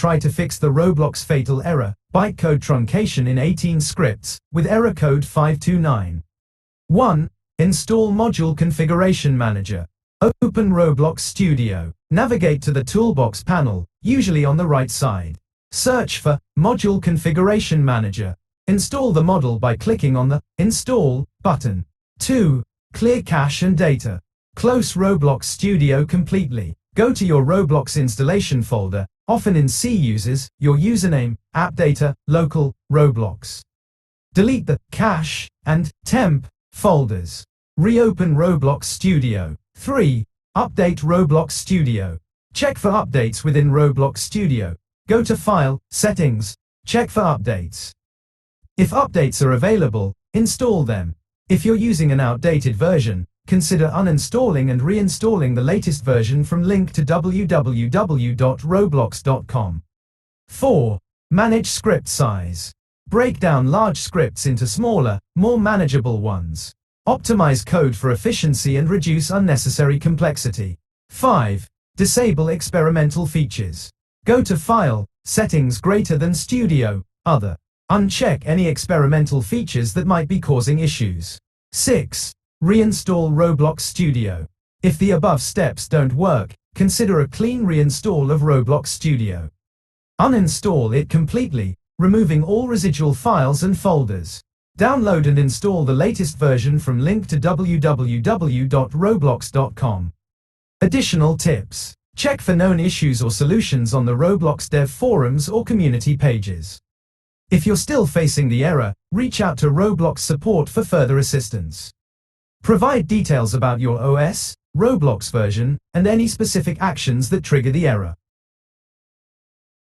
try to fix the Roblox fatal error, bytecode truncation in 18 scripts, with error code 529. 1. Install Module Configuration Manager. Open Roblox Studio. Navigate to the Toolbox panel, usually on the right side. Search for Module Configuration Manager. Install the model by clicking on the Install button. 2. Clear cache and data. Close Roblox Studio completely. Go to your Roblox installation folder, often in C uses, your username, app data, local, Roblox. Delete the cache and temp folders. Reopen Roblox Studio. 3. Update Roblox Studio. Check for updates within Roblox Studio. Go to File, Settings, check for updates. If updates are available, install them. If you're using an outdated version, consider uninstalling and reinstalling the latest version from link to www.roblox.com. 4. Manage script size. Break down large scripts into smaller, more manageable ones. Optimize code for efficiency and reduce unnecessary complexity. 5. Disable experimental features. Go to File, Settings greater than Studio, Other. Uncheck any experimental features that might be causing issues. 6. Reinstall Roblox Studio. If the above steps don't work, consider a clean reinstall of Roblox Studio. Uninstall it completely, removing all residual files and folders. Download and install the latest version from link to www.roblox.com. Additional tips. Check for known issues or solutions on the Roblox dev forums or community pages. If you're still facing the error, reach out to Roblox support for further assistance. Provide details about your OS, Roblox version, and any specific actions that trigger the error.